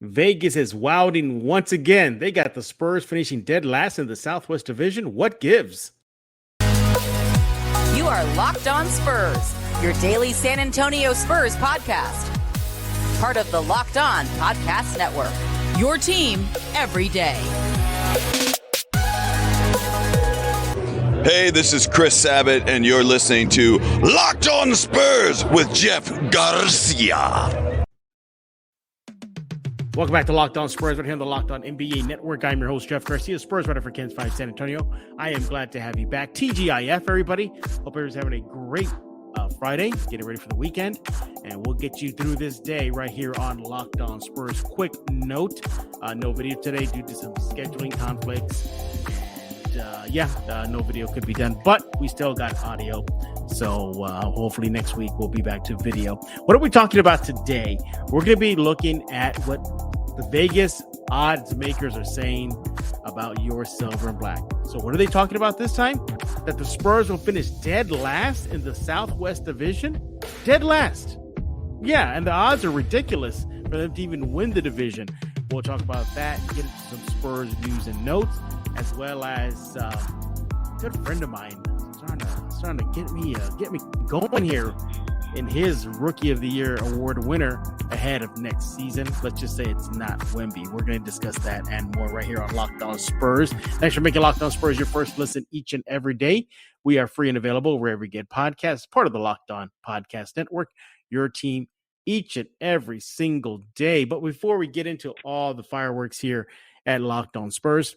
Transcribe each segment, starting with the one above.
Vegas is wilding once again. They got the Spurs finishing dead last in the Southwest Division. What gives? You are Locked On Spurs, your daily San Antonio Spurs podcast. Part of the Locked On Podcast Network, your team every day. Hey, this is Chris Sabat, and you're listening to Locked On Spurs with Jeff Garcia. Welcome back to Locked On Spurs, right here on the Locked On NBA Network. I'm your host, Jeff Garcia, Spurs writer for Ken's 5 San Antonio. I am glad to have you back. TGIF, everybody. Hope everyone's having a great Friday, getting ready for the weekend, and we'll get you through this day right here on Locked On Spurs. Quick note, no video today due to some scheduling conflicts. No video could be done, but we still got audio. So hopefully next week we'll be back to video. What are we talking about today? We're going to be looking at what the Vegas odds makers are saying about your silver and black. So what are they talking about this time? That the Spurs will finish dead last in the Southwest Division? Dead last. Yeah, and the odds are ridiculous for them to even win the division. We'll talk about that, get into some Spurs news and notes, as well as a good friend of mine trying to get me going here in his Rookie of the Year award winner ahead of next season. Let's just say it's not Wemby. We're going to discuss that and more right here on Locked On Spurs. Thanks for making Locked On Spurs your first listen each and every day. We are free and available wherever you get podcasts, part of the Locked On Podcast Network, your team each and every single day. But before we get into all the fireworks here at Locked On Spurs,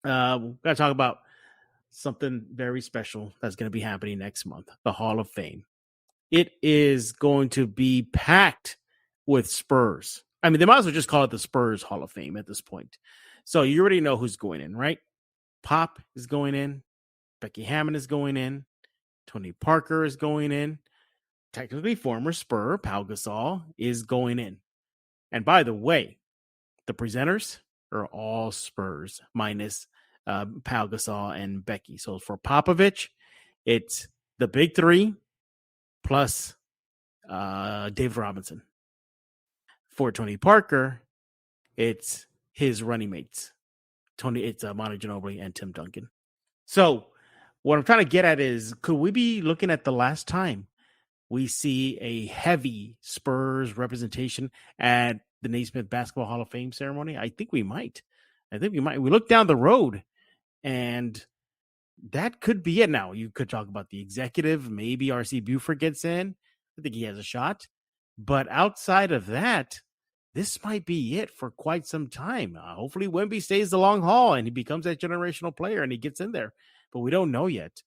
we've got to talk about something very special that's going to be happening next month, the Hall of Fame. It is going to be packed with Spurs. I mean, they might as well just call it the Spurs Hall of Fame at this point. So you already know who's going in, right? Pop is going in. Becky Hammon is going in. Tony Parker is going in. Technically, former Spur, Pau Gasol, is going in. And by the way, the presenters are all Spurs, minus Pau Gasol and Becky. So for Popovich, it's the big three plus David Robinson. For Tony Parker, it's his running mates. It's Manu Ginobili and Tim Duncan. So what I'm trying to get at is, could we be looking at the last time we see a heavy Spurs representation at the Naismith Basketball Hall of Fame ceremony? I think we might. We look down the road, and that could be it. Now, you could talk about the executive. Maybe R.C. Buford gets in. I think he has a shot. But outside of that, this might be it for quite some time. Hopefully, Wemby stays the long haul and he becomes that generational player and he gets in there. But we don't know yet.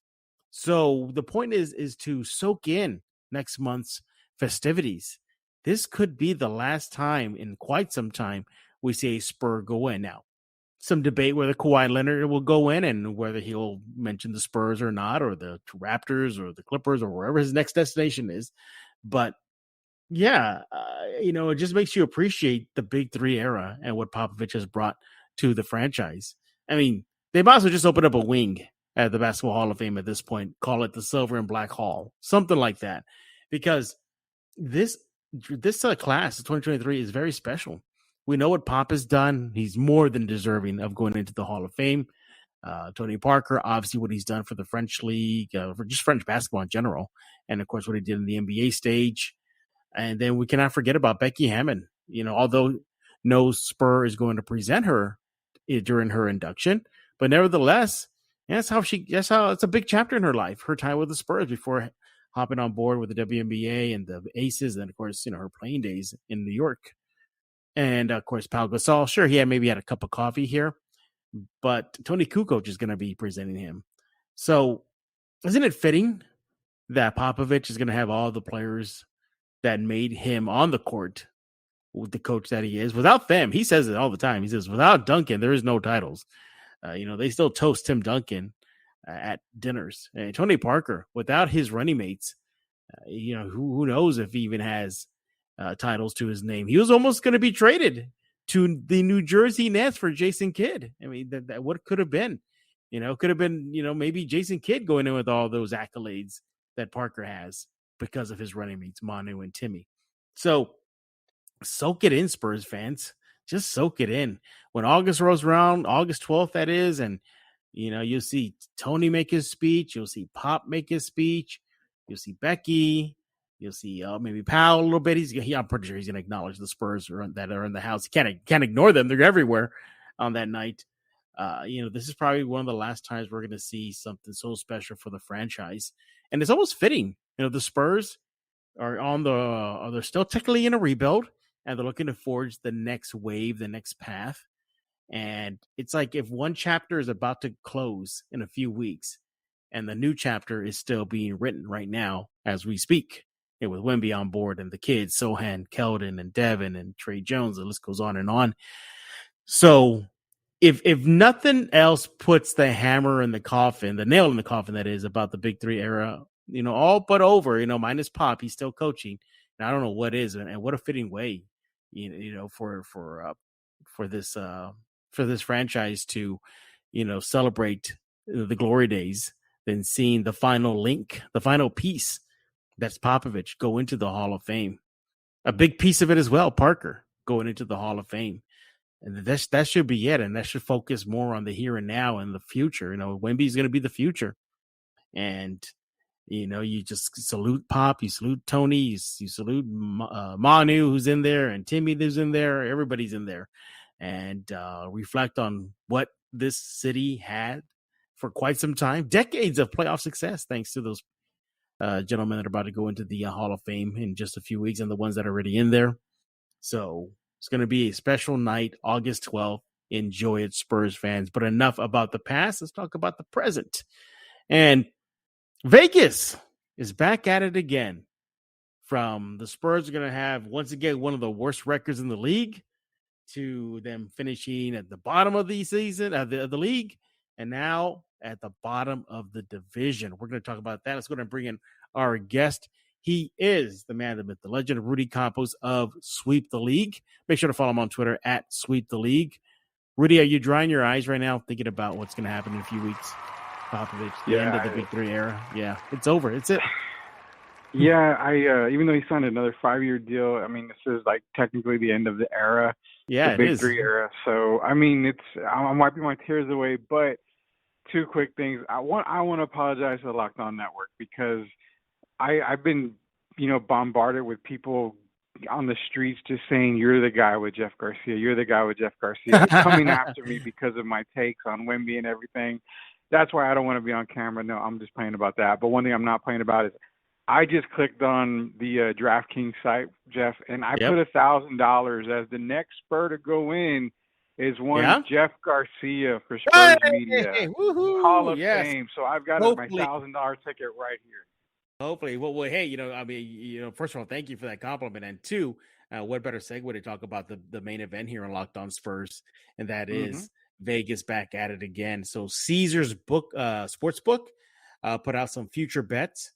So the point is to soak in next month's festivities. This could be the last time in quite some time we see a Spur go in. Now, some debate whether Kawhi Leonard will go in and whether he'll mention the Spurs or not, or the Raptors or the Clippers or wherever his next destination is. But yeah, it just makes you appreciate the big three era and what Popovich has brought to the franchise. I mean, they might as well just open up a wing at the Basketball Hall of Fame at this point, call it the Silver and Black Hall, something like that, because this class of 2023 is very special. We know what Pop has done. He's more than deserving of going into the Hall of Fame. Tony Parker, obviously what he's done for the French League, for just French basketball in general, and of course what he did in the NBA stage. And then we cannot forget about Becky Hammon. Although no Spur is going to present her during her induction, but nevertheless, it's a big chapter in her life, her time with the Spurs before hopping on board with the WNBA and the Aces, and of course, her playing days in New York. And of course, Pau Gasol, sure, he maybe had a cup of coffee here, but Tony Kukoc is going to be presenting him. So isn't it fitting that Popovich is going to have all the players that made him on the court with the coach that he is? Without them, he says it all the time. He says, without Duncan, there is no titles. They still toast Tim Duncan at dinners. And Tony Parker, without his running mates, who knows if he even has titles to his name. He was almost going to be traded to the New Jersey Nets for Jason Kidd. I mean, that what could have been, could have been, maybe Jason Kidd going in with all those accolades that Parker has because of his running mates, Manu and Timmy. So soak it in, Spurs fans. just soak it in. When August rolls around, August 12th, that is, and you'll see Tony make his speech, you'll see Pop make his speech, you'll see Becky, you'll see maybe Powell a little bit. I'm pretty sure he's going to acknowledge the Spurs that are in the house. He can't ignore them; they're everywhere on that night. This is probably one of the last times we're going to see something so special for the franchise, and it's almost fitting. The Spurs they're still technically in a rebuild, and they're looking to forge the next wave, the next path. And it's like if one chapter is about to close in a few weeks, and the new chapter is still being written right now as we speak, with Wemby on board and the kids, Sohan, Keldon, and Devin, and Trey Jones, the list goes on and on. So if nothing else puts the hammer in the coffin, the nail in the coffin, that is, about the Big Three era, all but over, minus Pop, he's still coaching. And I don't know what is, and what a fitting way, for this franchise to, celebrate the glory days, than seeing the final link, the final piece, that's Popovich, go into the Hall of Fame. A big piece of it as well, Parker, going into the Hall of Fame. And that should be it. And that should focus more on the here and now and the future. Wemby's going to be the future. And, you just salute Pop, you salute Tony, you salute Manu, who's in there, and Timmy, who's in there. Everybody's in there. And reflect on what this city had for quite some time. Decades of playoff success, thanks to those gentlemen that are about to go into the Hall of Fame in just a few weeks, and the ones that are already in there. So it's going to be a special night, August 12th. Enjoy it, Spurs fans. But enough about the past. Let's talk about the present. And Vegas is back at it again. From the Spurs are going to have, once again, one of the worst records in the league, to them finishing at the bottom of the season, the league, and now at the bottom of the division. We're going to talk about that. Let's go ahead and bring in our guest. He is the man, the myth, the legend, Rudy Campos of Sweep the League. Make sure to follow him on Twitter at Sweep the League. Rudy, are you drying your eyes right now thinking about what's going to happen in a few weeks? Popovich, the end of the Big Three era. Yeah, it's over. It's it. Yeah, I even though he signed another 5-year deal, I mean, this is like technically the end of the era. Yeah, the Big Three era. So I mean, I'm wiping my tears away. But two quick things. I want to apologize to the Locked On Network, because I've been, bombarded with people on the streets just saying, "You're the guy with Jeff Garcia. You're the guy with Jeff Garcia," coming after me because of my takes on Wemby and everything. That's why I don't want to be on camera. No, I'm just playing about that. But one thing I'm not playing about is I just clicked on the DraftKings site, Jeff, and I put $1,000 as the next Spur to go in is one Jeff Garcia for Spurs Media, Hall of Fame. So I've got my $1,000 ticket right here. Hopefully. Well, hey, first of all, thank you for that compliment. And two, what better segue to talk about the main event here on Locked On Spurs, and that is Vegas back at it again. So Caesars Sportsbook put out some future bets,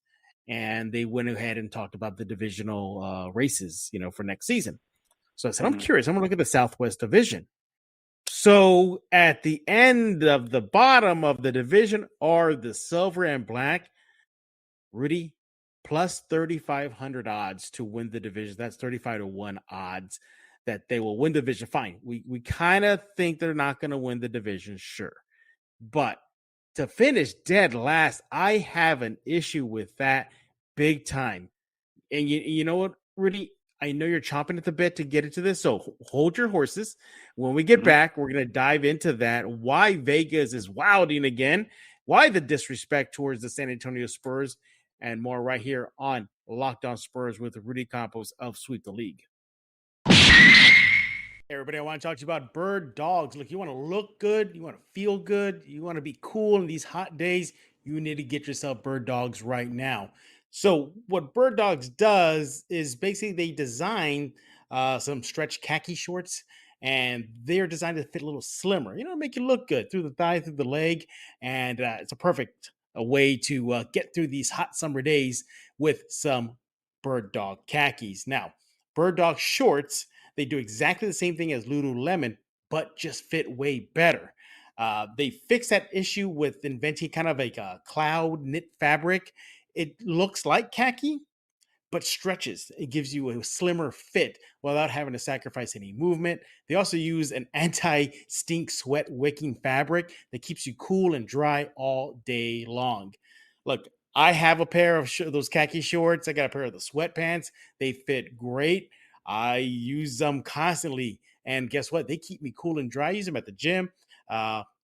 and they went ahead and talked about the divisional races, for next season. So I said, I'm curious. I'm going to look at the Southwest Division. So at the end of the bottom of the division are the silver and black. Rudy, plus 3,500 odds to win the division. That's 35-1 odds that they will win the division. Fine. We kind of think they're not going to win the division, sure. But to finish dead last, I have an issue with that big time. And you know what, Rudy? I know you're chomping at the bit to get into this, so hold your horses. When we get back, we're going to dive into that, why Vegas is wilding again, why the disrespect towards the San Antonio Spurs, and more right here on Locked On Spurs with Rudy Campos of Sweep the League. Hey, everybody, I want to talk to you about Bird Dogs. Look, you want to look good, you want to feel good, you want to be cool in these hot days, you need to get yourself Bird Dogs right now. So what Bird Dogs does is basically they design some stretch khaki shorts, and they're designed to fit a little slimmer, make you look good through the thigh, through the leg, and it's a perfect way to get through these hot summer days with some Bird Dog khakis. Now, Bird Dog shorts, they do exactly the same thing as Lululemon, but just fit way better. They fix that issue with inventing kind of like a cloud knit fabric. It looks like khaki, but stretches. It gives you a slimmer fit without having to sacrifice any movement. They also use an anti-stink sweat wicking fabric that keeps you cool and dry all day long. Look, I have a pair of those khaki shorts. I got a pair of the sweatpants. They fit great. I use them constantly. And guess what? They keep me cool and dry. I use them at the gym.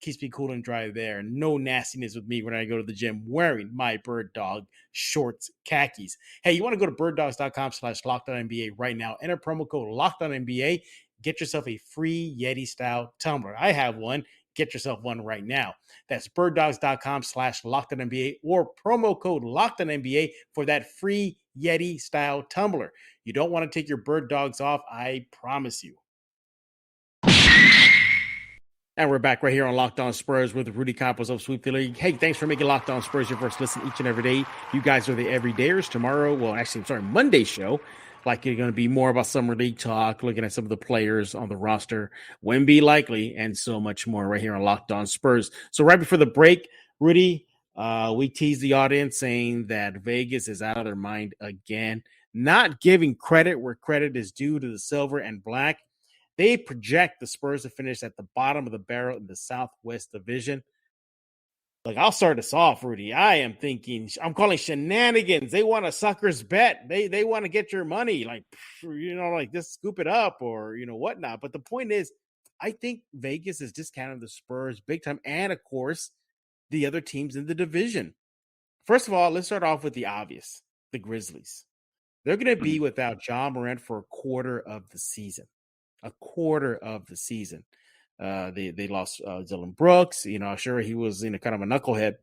Keeps me cool and dry there. No nastiness with me when I go to the gym wearing my Bird Dog shorts, khakis. Hey, you want to go to birddogs.com/LockedOnNBA right now. Enter promo code LockedOnNBA. Get yourself a free Yeti style tumbler. I have one. Get yourself one right now. That's birddogs.com/LockedOnNBA or promo code LockedOnNBA for that free Yeti style tumbler. You don't want to take your Bird Dogs off. I promise you. And we're back right here on Locked On Spurs with Rudy Campos of Sweep the League. Hey, thanks for making Locked On Spurs your first listen each and every day. You guys are the everydayers. Tomorrow, Monday show, likely going to be more about Summer League talk, looking at some of the players on the roster, when be likely, and so much more right here on Locked On Spurs. So right before the break, Rudy, we teased the audience saying that Vegas is out of their mind again, not giving credit where credit is due to the silver and black. They project the Spurs to finish at the bottom of the barrel in the Southwest Division. Like, I'll start us off, Rudy. I'm calling shenanigans. They want a sucker's bet. They want to get your money, just scoop it up or, whatnot. But the point is, I think Vegas is discounting the Spurs big time. And, of course, the other teams in the division. First of all, let's start off with the obvious, the Grizzlies. They're going to be without Ja Morant for a quarter of the season. They lost Dylan Brooks. Sure, he was kind of a knucklehead,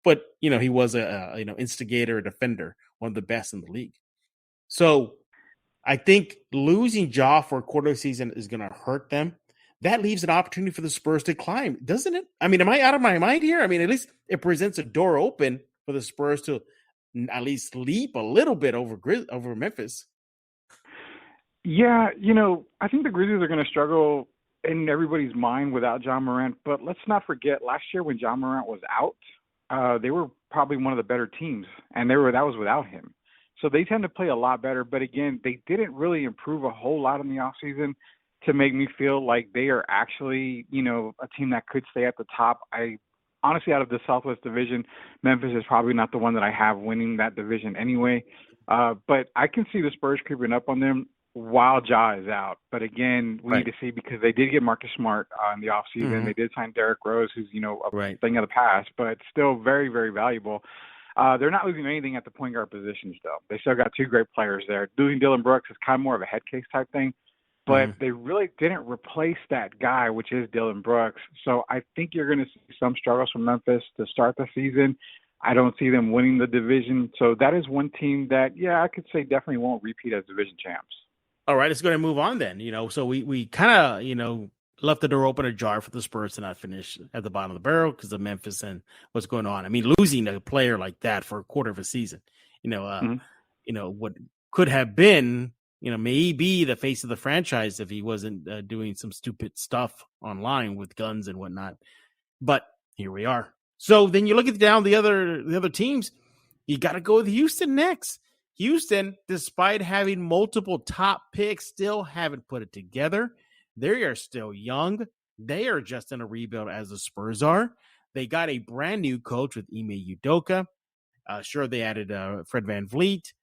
but he was a instigator, a defender, one of the best in the league. So I think losing Ja for a quarter of the season is going to hurt them. That leaves an opportunity for the Spurs to climb, doesn't it? I mean, am I out of my mind here? I mean, at least it presents a door open for the Spurs to at least leap a little bit over Memphis. Yeah, I think the Grizzlies are going to struggle in everybody's mind without Ja Morant. But let's not forget, last year when Ja Morant was out, they were probably one of the better teams, and that was without him. So they tend to play a lot better. But again, they didn't really improve a whole lot in the offseason to make me feel like they are actually, a team that could stay at the top. Honestly, out of the Southwest Division, Memphis is probably not the one that I have winning that division anyway. But I can see the Spurs creeping up on them while Ja is out. But again, we need to see, because they did get Marcus Smart in the offseason. Mm-hmm. They did sign Derrick Rose, who's, a thing of the past, but still very, very valuable. They're not losing anything at the point guard position still. They still got two great players there. Losing Dylan Brooks is kind of more of a head case type thing, but they really didn't replace that guy, which is Dylan Brooks. So I think you're going to see some struggles from Memphis to start the season. I don't see them winning the division. So that is one team that, I could say definitely won't repeat as division champs. All right, let's go ahead and move on then. So we kind of, left the door open ajar for the Spurs to not finish at the bottom of the barrel because of Memphis and what's going on. I mean, losing a player like that for a quarter of a season, what could have been, maybe the face of the franchise if he wasn't doing some stupid stuff online with guns and whatnot. But here we are. So then you look at down the other teams, you got to go with Houston next. Houston, despite having multiple top picks, still haven't put it together. They are still young. They are just in a rebuild as the Spurs are. They got a brand new coach with Ime Udoka. Sure, they added Fred VanVleet.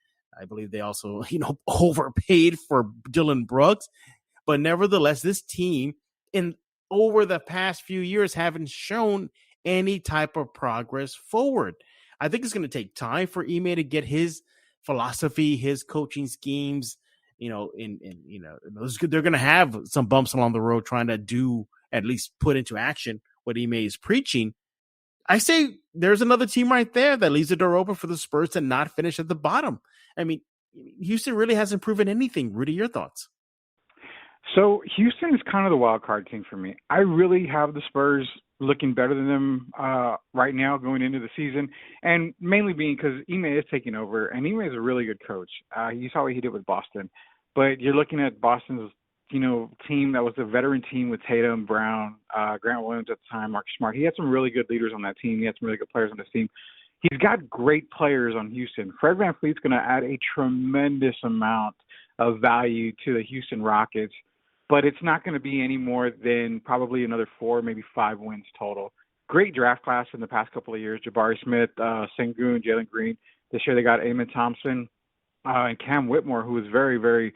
I believe they also, overpaid for Dylan Brooks. But nevertheless, this team over the past few years haven't shown any type of progress forward. I think it's going to take time for Ime to get his philosophy, his coaching schemes, they're going to have some bumps along the road trying to at least put into action what Ime is preaching. I say there's another team right there that leaves the door open for the Spurs to not finish at the bottom. I mean, Houston really hasn't proven anything. Rudy, your thoughts? So Houston is kind of the wild card team for me. I really have the Spurs looking better than them right now going into the season, and mainly being because Ime is taking over, and Ime is a really good coach. You saw what he did with Boston, but you're looking at Boston's team that was a veteran team with Tatum, Brown, Grant Williams at the time, Marcus Smart. He had some really good leaders on that team. He had some really good players on this team. he's got great players on Houston. Fred VanVleet's going to add a tremendous amount of value to the Houston Rockets, but it's not going to be any more than probably another 4, maybe 5 wins total. Great draft class in the past couple of years. Jabari Smith, Sengun, Jalen Green. This year they got Amon Thompson and Cam Whitmore, who was very, very,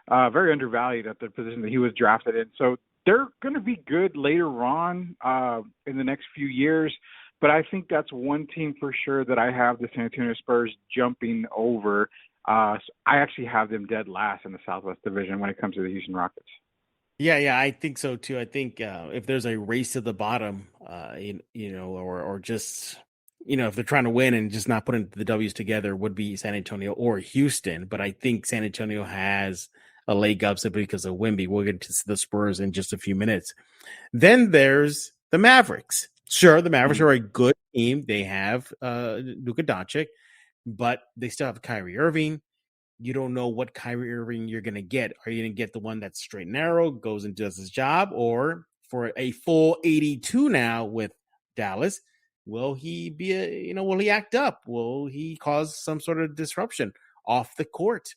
very undervalued at the position that he was drafted in. So they're going to be good later on in the next few years. But I think that's one team for sure that I have the San Antonio Spurs jumping over. I actually have them dead last in the Southwest Division when it comes to the Houston Rockets. Yeah, I think so too. I think if there's a race to the bottom, or just, if they're trying to win and just not putting the W's together, would be San Antonio or Houston. But I think San Antonio has a leg up simply because of Wemby. We'll get to the Spurs in just a few minutes. Then there's the Mavericks. Sure, the Mavericks are a good team. They have Luka Doncic, but they still have Kyrie Irving. You don't know what Kyrie Irving you're going to get. Are you going to get the one that's straight and narrow, goes and does his job, or for a full 82 now with Dallas, will he will he act up? Will he cause some sort of disruption off the court?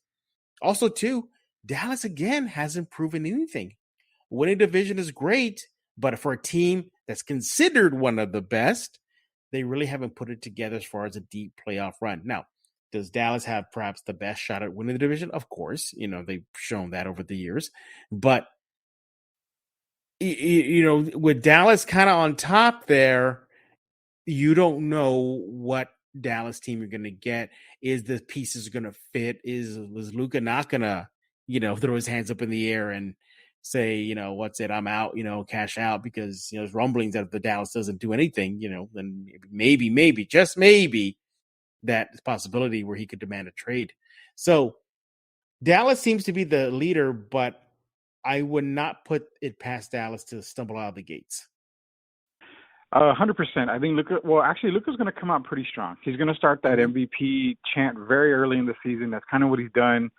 Also, too, Dallas, again, hasn't proven anything. Winning division is great, but for a team that's considered one of the best, they really haven't put it together as far as a deep playoff run. Now, does Dallas have perhaps the best shot at winning the division? Of course, they've shown that over the years. But, with Dallas kind of on top there, you don't know what Dallas team you're going to get. Is the pieces going to fit? Is Luka not going to, throw his hands up in the air and say, what's it? I'm out, cash out, because, there's rumblings that if the Dallas doesn't do anything, then maybe, just maybe, that possibility where he could demand a trade. So Dallas seems to be the leader, but I would not put it past Dallas to stumble out of the gates. 100%. I think Luka's going to come out pretty strong. He's going to start that MVP chant very early in the season. That's kind of what he's done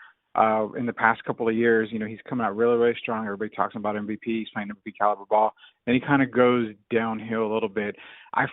in the past couple of years. He's coming out really, really strong. Everybody talks about MVP. He's playing MVP caliber ball. And he kind of goes downhill a little bit. I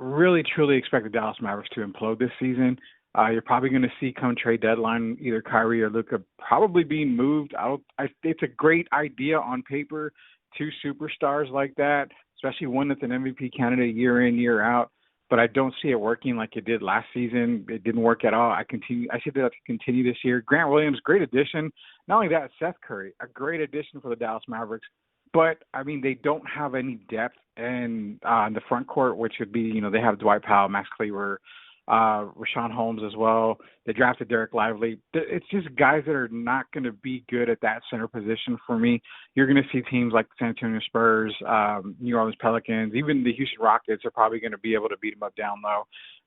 really, truly expect the Dallas Mavericks to implode this season. You're probably going to see come trade deadline either Kyrie or Luka probably being moved out. It's a great idea on paper, 2 superstars like that, especially one that's an MVP candidate year in, year out. But I don't see it working like it did last season. It didn't work at all. I see that to continue this year. Grant Williams, great addition. Not only that, Seth Curry, a great addition for the Dallas Mavericks. But, they don't have any depth in the front court, which would be, they have Dwight Powell, Max Kleber, Rashawn Holmes as well. They drafted Derek Lively. It's just guys that are not going to be good at that center position for me. You're going to see teams like the San Antonio Spurs, New Orleans Pelicans, even the Houston Rockets are probably going to be able to beat them up down low.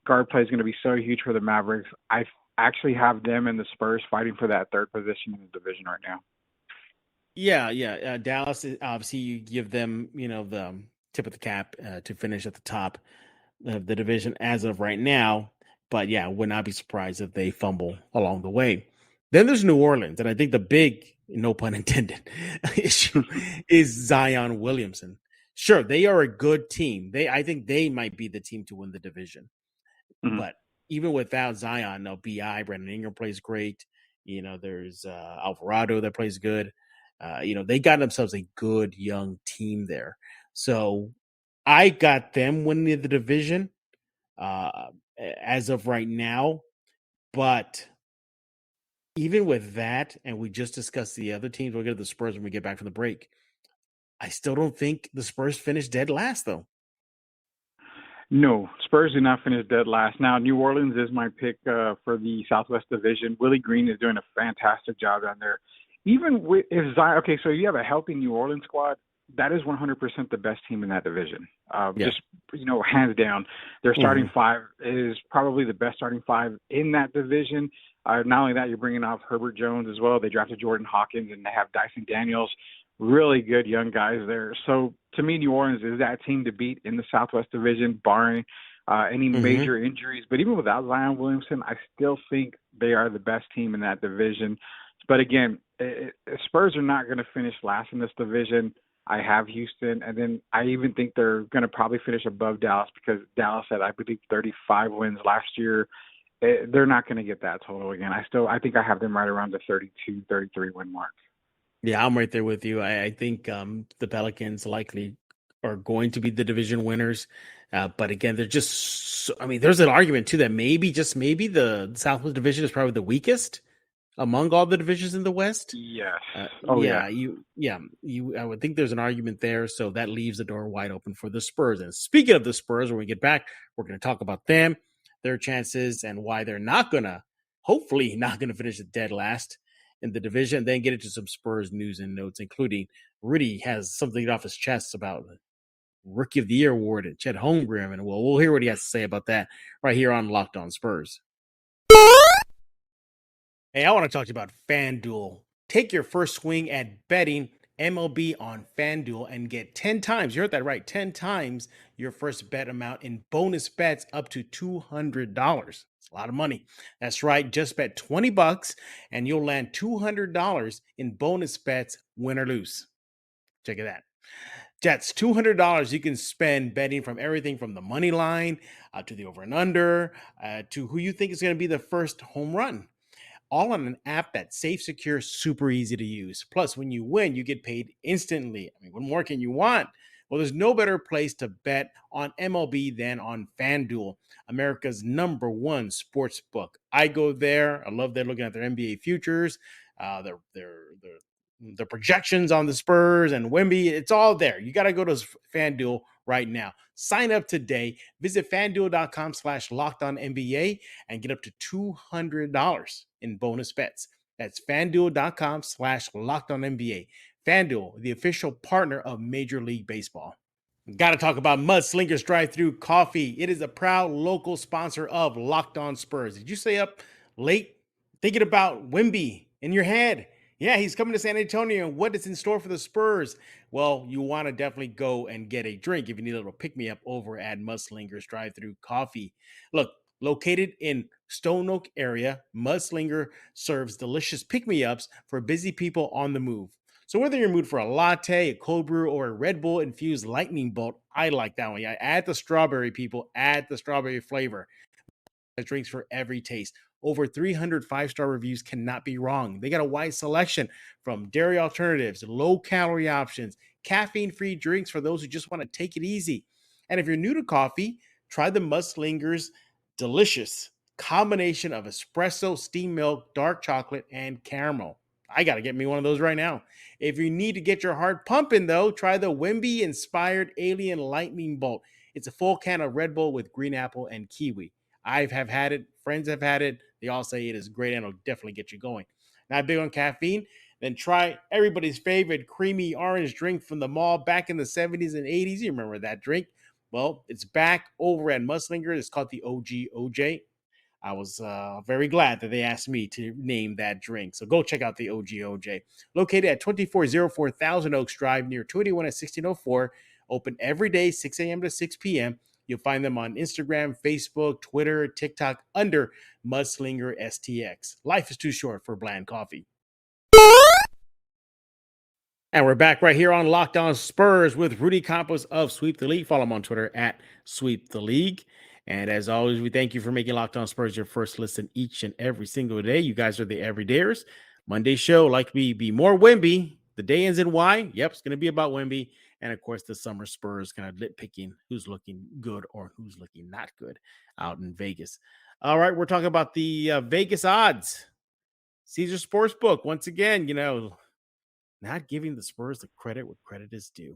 Guard play is going to be so huge for the Mavericks. I actually have them and the Spurs fighting for that third position in the division right now. Yeah. Dallas, obviously, you give them, the tip of the cap to finish at the top of the division as of right now. But yeah, would not be surprised if they fumble along the way. Then there's New Orleans, and I think the big, no pun intended, issue is Zion Williamson. Sure, they are a good team. I think they might be the team to win the division. Mm-hmm. But even without Zion, BI, Brandon Ingram plays great. There's Alvarado that plays good. They got themselves a good young team there. So I got them winning the division as of right now. But even with that, and we just discussed the other teams, we'll get to the Spurs when we get back from the break. I still don't think the Spurs finished dead last, though. No, Spurs did not finish dead last. Now, New Orleans is my pick for the Southwest Division. Willie Green is doing a fantastic job down there. Even with Zion, okay, so you have a healthy New Orleans squad. That is 100% the best team in that division. Just, hands down. Their starting five is probably the best starting five in that division. Not only that, you're bringing off Herbert Jones as well. They drafted Jordan Hawkins, and they have Dyson Daniels. Really good young guys there. So, to me, New Orleans is that team to beat in the Southwest Division, barring any major injuries. But even without Zion Williamson, I still think they are the best team in that division. But again, Spurs are not going to finish last in this division. I have Houston, and then I even think they're going to probably finish above Dallas because Dallas had, I believe, 35 wins last year. They're not going to get that total again. I think I have them right around the 32, 33 win mark. Yeah, I'm right there with you. I think the Pelicans likely are going to be the division winners. But again, they're just, I mean, there's an argument too that maybe, just maybe, the Southwest Division is probably the weakest among all the divisions in the West. Yes. I would think there's an argument there. So that leaves the door wide open for the Spurs. And speaking of the Spurs, when we get back, we're going to talk about them, their chances, and why they're hopefully not going to finish dead last in the division. Then get into some Spurs news and notes, including Rudy has something off his chest about Rookie of the Year award at Chet Holmgren, and we'll hear what he has to say about that right here on Locked On Spurs. Hey, I want to talk to you about FanDuel. Take your first swing at betting MLB on FanDuel and get 10 times, you heard that right, 10 times your first bet amount in bonus bets up to $200. It's a lot of money. That's right. Just bet $20 and you'll land $200 in bonus bets, win or lose. Check it out. That's $200 you can spend betting from everything from the money line to the over and under to who you think is going to be the first home run. All on an app that's safe, secure, super easy to use. Plus, when you win, you get paid instantly. I mean, what more can you want? Well, there's no better place to bet on MLB than on FanDuel, America's #1 sports book. I go there. I love they're looking at their NBA futures, their projections on the Spurs and Wemby. It's all there. You got to go to FanDuel right now. Sign up today. Visit FanDuel.com/LockedOnNBA and get up to $200 in bonus bets. That's FanDuel.com/LockedOnNBA. FanDuel, the official partner of Major League Baseball. Got to talk about Mudslingers Drive-Thru Coffee. It is a proud local sponsor of Locked On Spurs. Did you stay up late thinking about Wemby in your head? Yeah, he's coming to San Antonio. What is in store for the Spurs? Well, you want to definitely go and get a drink if you need a little pick-me-up over at Mudslingers Drive-Thru Coffee. Look, located in Stone Oak area, Mudslinger serves delicious pick-me-ups for busy people on the move. So whether you're in the mood for a latte, a cold brew, or a Red Bull infused lightning bolt, I like that one. I add the strawberry, people. Add the strawberry flavor. Drinks for every taste. Over 300 5-star reviews cannot be wrong. They got a wide selection from dairy alternatives, low-calorie options, caffeine-free drinks for those who just want to take it easy. And if you're new to coffee, try the Mudslingers delicious combination of espresso, steamed milk, dark chocolate, and caramel. I got to get me one of those right now. If you need to get your heart pumping, though, try the Wemby-inspired Alien Lightning Bolt. It's a full can of Red Bull with green apple and kiwi. I have had it. Friends have had it. They all say it is great and it'll definitely get you going. Not big on caffeine? Then try everybody's favorite creamy orange drink from the mall back in the 70s and 80s. You remember that drink? Well, it's back over at Mudslinger. It's called the OG OJ. I was very glad that they asked me to name that drink. So go check out the OG OJ. Located at 2404 Thousand Oaks Drive near 281 at 1604. Open every day, 6 a.m. to 6 p.m. You'll find them on Instagram, Facebook, Twitter, TikTok under Mudslinger STX. Life is too short for bland coffee. And we're back right here on Locked On Spurs with Rudy Campos of Sweep the League. Follow him on Twitter at Sweep the League. And as always, we thank you for making Locked On Spurs your first listen each and every single day. You guys are the everydayers. Monday show, like me, be more Wemby. The day ends in Y. Yep, it's going to be about Wemby. And, of course, the summer Spurs kind of nitpicking who's looking good or who's looking not good out in Vegas. All right, we're talking about the Vegas odds. Caesar Sportsbook, once again, not giving the Spurs the credit where credit is due.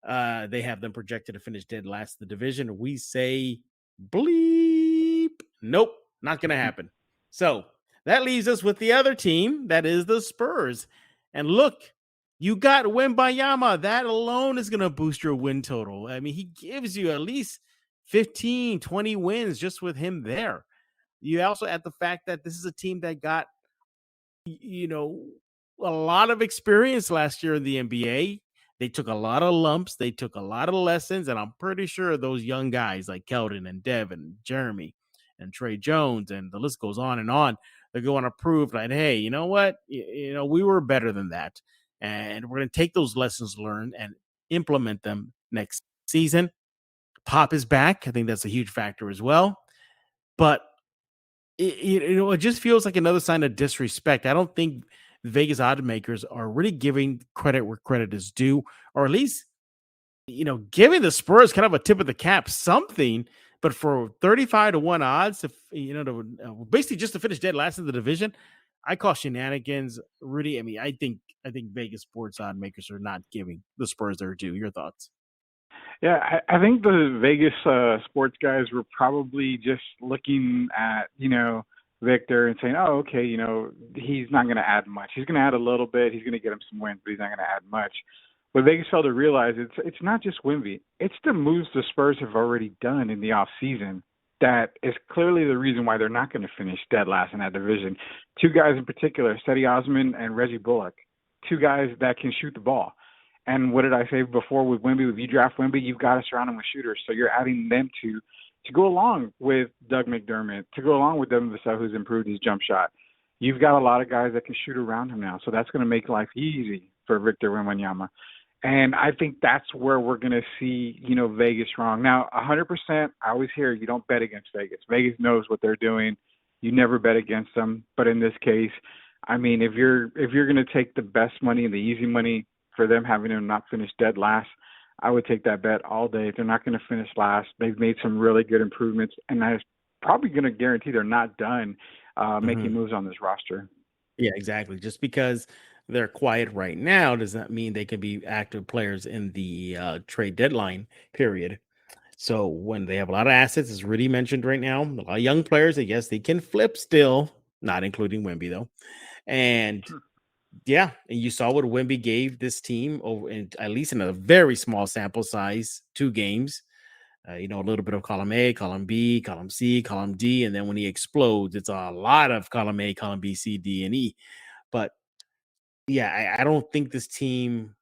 They have them projected to finish dead last in the division. We say bleep. Nope, not going to happen. So that leaves us with the other team, that is the Spurs. And look, you got Wembayama. That alone is going to boost your win total. I mean, he gives you at least 15, 20 wins just with him there. You also add the fact that this is a team that got, a lot of experience last year in the NBA. They took a lot of lumps. They took a lot of lessons. And I'm pretty sure those young guys like Keldon and Devin, Jeremy and Trey Jones, and the list goes on and on. They're going to prove that, hey, you know what? We were better than that. And we're going to take those lessons learned and implement them next season. Pop is back. I think that's a huge factor as well. But it just feels like another sign of disrespect. I don't think Vegas odd makers are really giving credit where credit is due, or at least giving the Spurs kind of a tip of the cap, something. But for 35 to 1 odds, basically just to finish dead last in the division, I call shenanigans. Rudy, I mean, I think Vegas sports odd makers are not giving the Spurs their due. Your thoughts? Yeah, I think the Vegas sports guys were probably just looking at, Victor and saying, oh, okay, he's not going to add much. He's going to add a little bit. He's going to get him some wins, but he's not going to add much. But Vegas failed to realize it's not just Wemby. It's the moves the Spurs have already done in the offseason that is clearly the reason why they're not going to finish dead last in that division. Two guys in particular, Cedi Osman and Reggie Bullock, two guys that can shoot the ball. And what did I say before with Wemby? If you draft Wemby, you've got to surround him with shooters. So you're adding them to go along with Doug McDermott, to go along with Devin Vassell, who's improved his jump shot. You've got a lot of guys that can shoot around him now. So that's going to make life easy for Victor Wembanyama. And I think that's where we're going to see, Vegas wrong. Now, 100%, I always hear you don't bet against Vegas. Vegas knows what they're doing. You never bet against them. But in this case, I mean, if you're going to take the best money and the easy money for them having them not finish dead last, I would take that bet all day. If they're not going to finish last, they've made some really good improvements, and I'm probably going to guarantee they're not done making moves on this roster. Yeah, exactly. Just because they're quiet right now does not mean they can be active players in the trade deadline period. So when they have a lot of assets, as Rudy mentioned right now, a lot of young players, I guess they can flip still, not including Wemby though. And yeah, and you saw what Wemby gave this team over, at least in a very small sample size, 2 games. A little bit of column A, column B, column C, column D, and then when he explodes, it's a lot of column A, column B, C, D, and E. But yeah, I don't think this team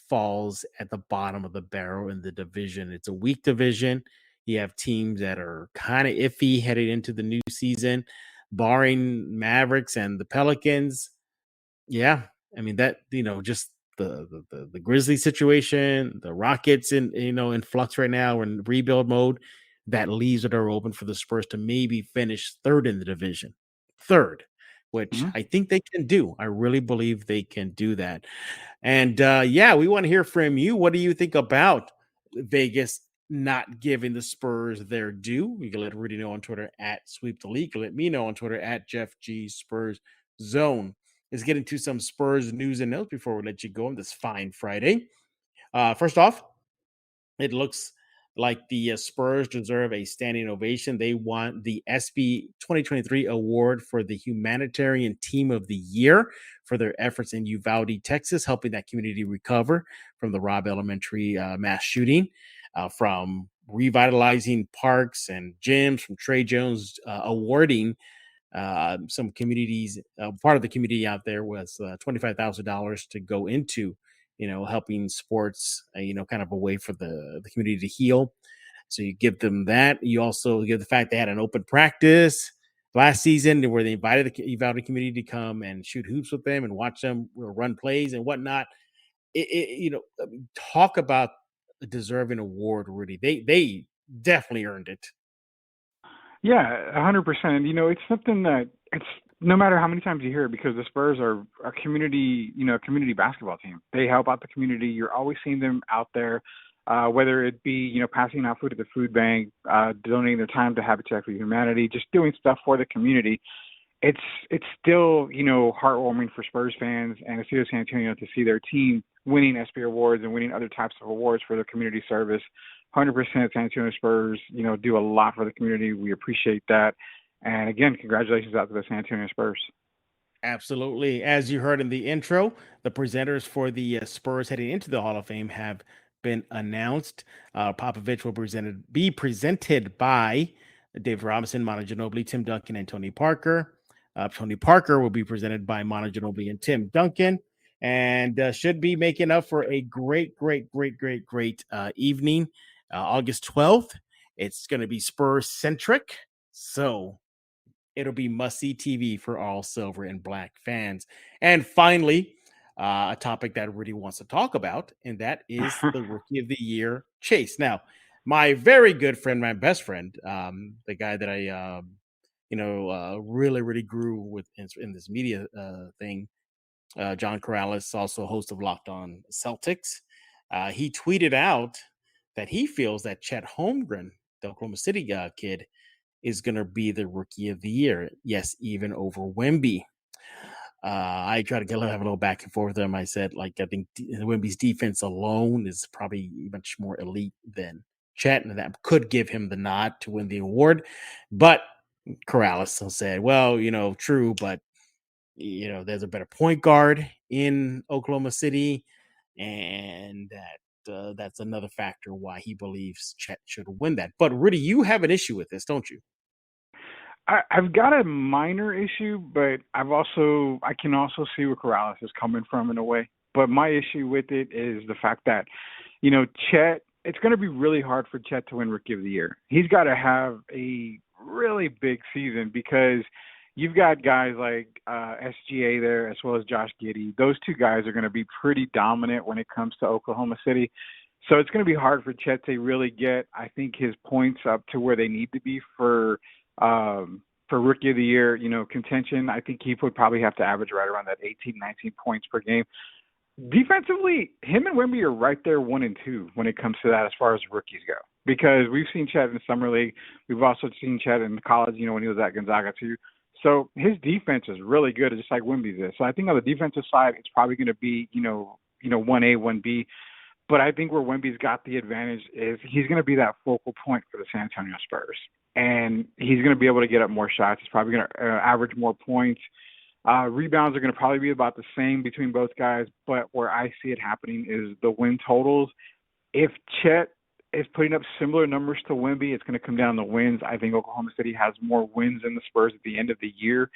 falls at the bottom of the barrel in the division. It's a weak division. You have teams that are kind of iffy headed into the new season, barring Mavericks and the Pelicans. Yeah, I mean that just the Grizzly situation, the Rockets in flux right now. We're in rebuild mode. That leaves the door open for the Spurs to maybe finish third in the division, third, which I think they can do. I really believe they can do that. And yeah, we want to hear from you. What do you think about Vegas not giving the Spurs their due? You can let Rudy know on Twitter at Sweep the League. You can let me know on Twitter at Jeff G Spurs Zone. Let's get into some Spurs news and notes before we let you go on this fine Friday. First off, it looks like the Spurs deserve a standing ovation. They won the SB 2023 award for the Humanitarian Team of the Year for their efforts in Uvalde, Texas, helping that community recover from the Robb Elementary mass shooting, from revitalizing parks and gyms, from Trey Jones awarding some communities. Part of the community out there was $25,000 to go into helping sports, kind of a way for the community to heal. So you give them that. You also give the fact they had an open practice last season where they invited the Uvalde community to come and shoot hoops with them and watch them run plays and whatnot. Talk about a deserving award, Rudy. They definitely earned it. Yeah, 100%. It's something that it's no matter how many times you hear it, because the Spurs are a community, community basketball team. They help out the community. You're always seeing them out there, whether it be, passing out food at the food bank, donating their time to Habitat for Humanity, just doing stuff for the community. It's still, heartwarming for Spurs fans and the city of San Antonio to see their team winning SB awards and winning other types of awards for their community service. 100% San Antonio Spurs, do a lot for the community. We appreciate that. And again, congratulations out to the San Antonio Spurs. Absolutely. As you heard in the intro, the presenters for the Spurs heading into the Hall of Fame have been announced. Popovich will be presented by Dave Robinson, Manu Ginobili, Tim Duncan, and Tony Parker. Tony Parker will be presented by Manu Ginobili and Tim Duncan, and should be making up for a great evening. August 12th. It's going to be Spurs centric. So it'll be must-see TV for all silver and black fans. And finally, a topic that Rudy wants to talk about, and that is the Rookie of the Year chase. Now, my very good friend, my best friend, the guy that I, really, really grew with in this media thing, John Corrales, also host of Locked On Celtics, he tweeted out that he feels that Chet Holmgren, the Oklahoma City kid, is going to be the Rookie of the Year. Yes, even over Wemby. I try to have a little back and forth with him. I said, I think Wemby's defense alone is probably much more elite than Chet, and that could give him the nod to win the award. But Corrales still said, well, true, but there's a better point guard in Oklahoma City, and that's another factor why he believes Chet should win that. But Rudy, you have an issue with this, don't you? I've got a minor issue, but I can also see where Corrales is coming from in a way. But my issue with it is the fact that, Chet, it's going to be really hard for Chet to win Rookie of the Year. He's got to have a really big season because you've got guys like SGA there as well as Josh Giddey. Those two guys are going to be pretty dominant when it comes to Oklahoma City. So it's going to be hard for Chet to really get, I think, his points up to where they need to be for Rookie of the Year, contention. I think he would probably have to average right around that 18, 19 points per game. Defensively, him and Wemby are right there 1 and 2 when it comes to that as far as rookies go. Because we've seen Chet in the summer league. We've also seen Chet in college, when he was at Gonzaga too. So his defense is really good, just like Wemby's is. So I think on the defensive side, it's probably going to be, 1A, 1B. But I think where Wemby's got the advantage is he's going to be that focal point for the San Antonio Spurs. And he's going to be able to get up more shots. He's probably going to average more points. Rebounds are going to probably be about the same between both guys. But where I see it happening is the win totals. If Chet is putting up similar numbers to Wemby, it's going to come down to wins. I think Oklahoma City has more wins than the Spurs at the end of the year,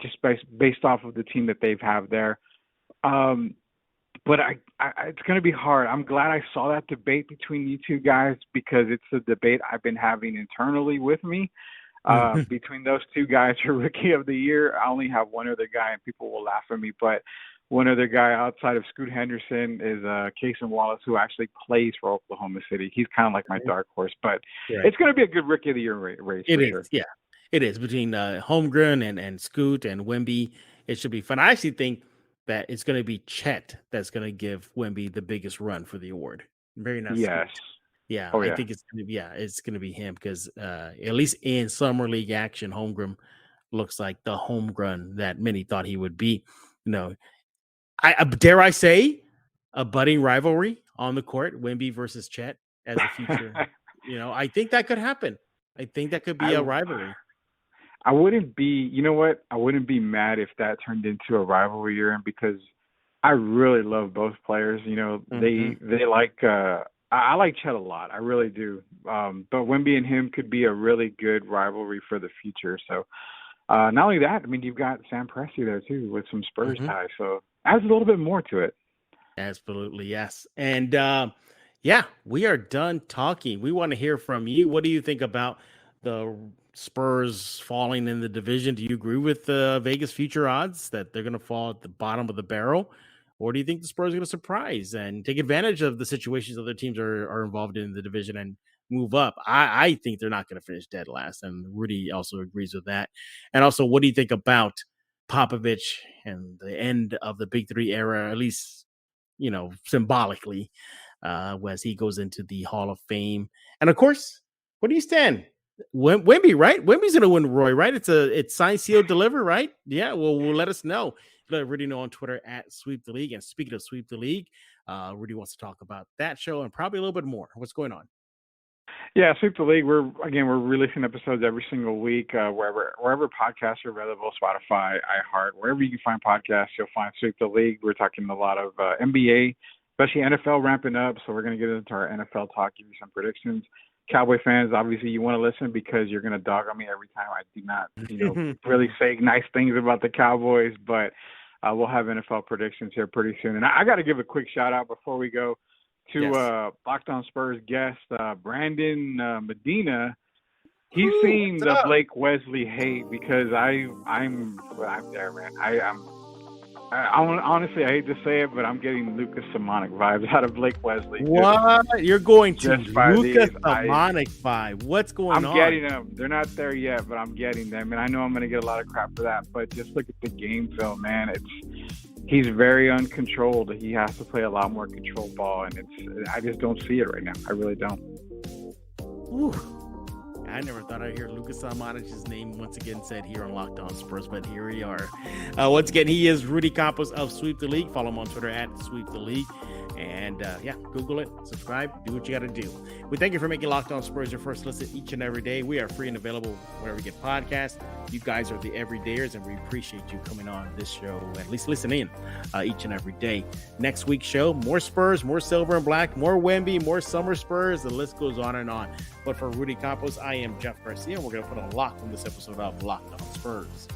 just based off of the team that they have there. But it's going to be hard. I'm glad I saw that debate between you two guys because it's a debate I've been having internally with me. Between those two guys for Rookie of the Year, I only have one other guy, and people will laugh at me, but one other guy outside of Scoot Henderson is Cason Wallace, who actually plays for Oklahoma City. He's kind of like my dark horse, but It's going to be a good Rookie of the Year race. It is, sure. Yeah. It is between Holmgren and Scoot and Wemby. It should be fun. I actually think that it's going to be Chet that's going to give Wemby the biggest run for the award. Very nice. Yes. Scoot. Yeah, I think it's going to be him because at least in summer league action, Holmgren looks like the home run that many thought he would be. I dare I say a budding rivalry on the court, Wemby versus Chet as a future. I think that could happen. I think that could be a rivalry. I wouldn't be, I wouldn't be mad if that turned into a rivalry year, because I really love both players. They like, I like Chet a lot. I really do. But Wemby and him could be a really good rivalry for the future. So not only that, you've got Sam Presti there too with some Spurs ties. So adds a little bit more to it. Absolutely. Yes. And we are done talking. We want to hear from you. What do you think about the Spurs falling in the division? Do you agree with the Vegas future odds that they're going to fall at the bottom of the barrel? Or do you think the Spurs are going to surprise and take advantage of the situations other teams are involved in the division and move up? I think they're not going to finish dead last, and Rudy also agrees with that. And also, what do you think about Popovich and the end of the Big Three era, at least, symbolically, as he goes into the Hall of Fame? And of course, where do you stand? Wemby, right? Wemby's going to win Roy, right? It's sign, seal, deliver, right? Yeah, well, let us know. Let Rudy know on Twitter at Sweep the League. And speaking of Sweep the League, Rudy wants to talk about that show and probably a little bit more. What's going on? Yeah, Sweep the League. We're releasing episodes every single week wherever podcasts are available, Spotify, iHeart, wherever you can find podcasts, you'll find Sweep the League. We're talking a lot of NBA, especially NFL ramping up. So we're going to get into our NFL talk, give you some predictions. Cowboy fans, obviously you want to listen because you're going to dog on me every time I do not, really say nice things about the Cowboys, but we'll have NFL predictions here pretty soon. And I got to give a quick shout out before we go to Locked On Spurs guest, Brandon Medina. He's seen the Blake Wesley hate because I'm there, man. Honestly, I hate to say it, but I'm getting Lucas Simonic vibes out of Blake Wesley. What? You're going to Lucas these, Simonic vibe. What's going on? I'm getting them. They're not there yet, but I'm getting them. And I know I'm going to get a lot of crap for that. But just look at the game film, man. He's very uncontrolled. He has to play a lot more controlled ball. And I just don't see it right now. I really don't. Ooh. I never thought I'd hear Lucas Salmonic's name once again said here on Locked On Spurs, but here we are. Once again, he is Rudy Campos of Sweep the League. Follow him on Twitter at Sweep the League. And Google it, subscribe, do what you got to do. We thank you for making Locked On Spurs your first listen each and every day. We are free and available wherever we get podcasts. You guys are the everydayers, and we appreciate you coming on this show, at least listening each and every day. Next week's show, more Spurs, more silver and black, more Wemby, more summer Spurs. The list goes on and on. But for Rudy Campos, I am Jeff Garcia, and we're going to put a lock on this episode of Locked On Spurs.